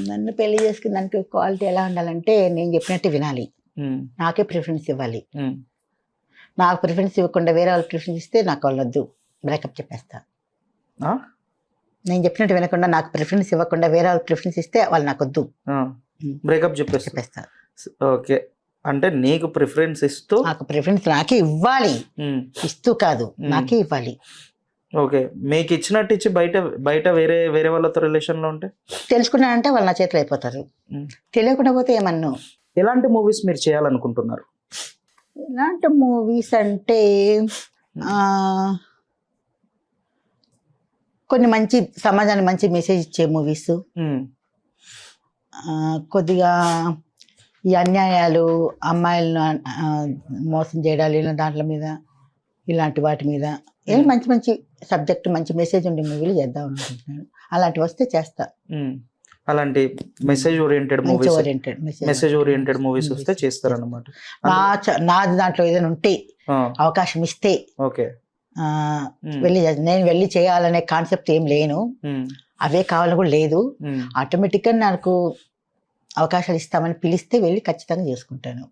నన్ను పెళ్లి చేసుకుని దానికి క్వాలిటీ ఎలా ఉండాలంటే నేను చెప్పినట్టు వినాలి, నాకే ప్రిఫరెన్స్ ఇవ్వాలి. నాకు ప్రిఫరెన్స్ ఇవ్వకుండా వేరే వాళ్ళు ప్రిఫరెన్స్ ఇస్తే నాకు వాళ్ళు వద్దు, బ్రేకప్ చెప్పేస్తా. నేను చెప్పినట్టు వినకుండా నాకు ప్రిఫరెన్స్ ఇవ్వకుండా వేరే వాళ్ళు ప్రిఫరెన్స్ ఇస్తే వాళ్ళు నాకు వద్దు, బ్రేకప్ చెప్పేస్తా. ఓకే, అంటే నీకు ప్రిఫరెన్స్ ఇస్తూ, నాకు ప్రిఫరెన్స్ నాకే ఇవ్వాలి, ఇస్తూ కాదు నాకే ఇవ్వాలి. ఓకే, మీకు ఇచ్చినట్టు ఇచ్చి బయట బయట వేరే వేరే వాళ్ళతో రిలేషన్లో ఉంటే తెలుసుకున్నానంటే వాళ్ళు నా చేతిలో అయిపోతారు, తెలియకుండా పోతే ఏమన్ను. ఎలాంటి మూవీస్ మీరు చేయాలనుకుంటున్నారు? ఎలాంటి మూవీస్ అంటే కొన్ని మంచి సమాజానికి మంచి మెసేజ్ ఇచ్చే మూవీస్, కొద్దిగా ఈ అన్యాయాలు, అమ్మాయిలను మోసం చేయడాలు ఇలా దాంట్ల మీద, ఇలాంటి వాటి మీద ఏం మంచి మంచి సబ్జెక్ట్, మంచి మెసేజ్ ఉండే మూవీలు చేద్దాం అనుకుంటున్నాను. అలాంటివి వస్తే చేస్తా. అలాంటి మెసేజ్ ఓరియంటెడ్ మూవీస్ వస్తే చేస్తారన్నమాట. నాది దాంట్లో ఏదైనా ఉంటే అవకాశం ఇస్తే ఓకే నేను వెళ్ళి చేయాలనే కాన్సెప్ట్ ఏం లేను, అవే కావాలని కూడా లేదు. ఆటోమేటిక్గా నాకు అవకాశాలు ఇస్తామని పిలిస్తే వెళ్ళి ఖచ్చితంగా చేసుకుంటాను.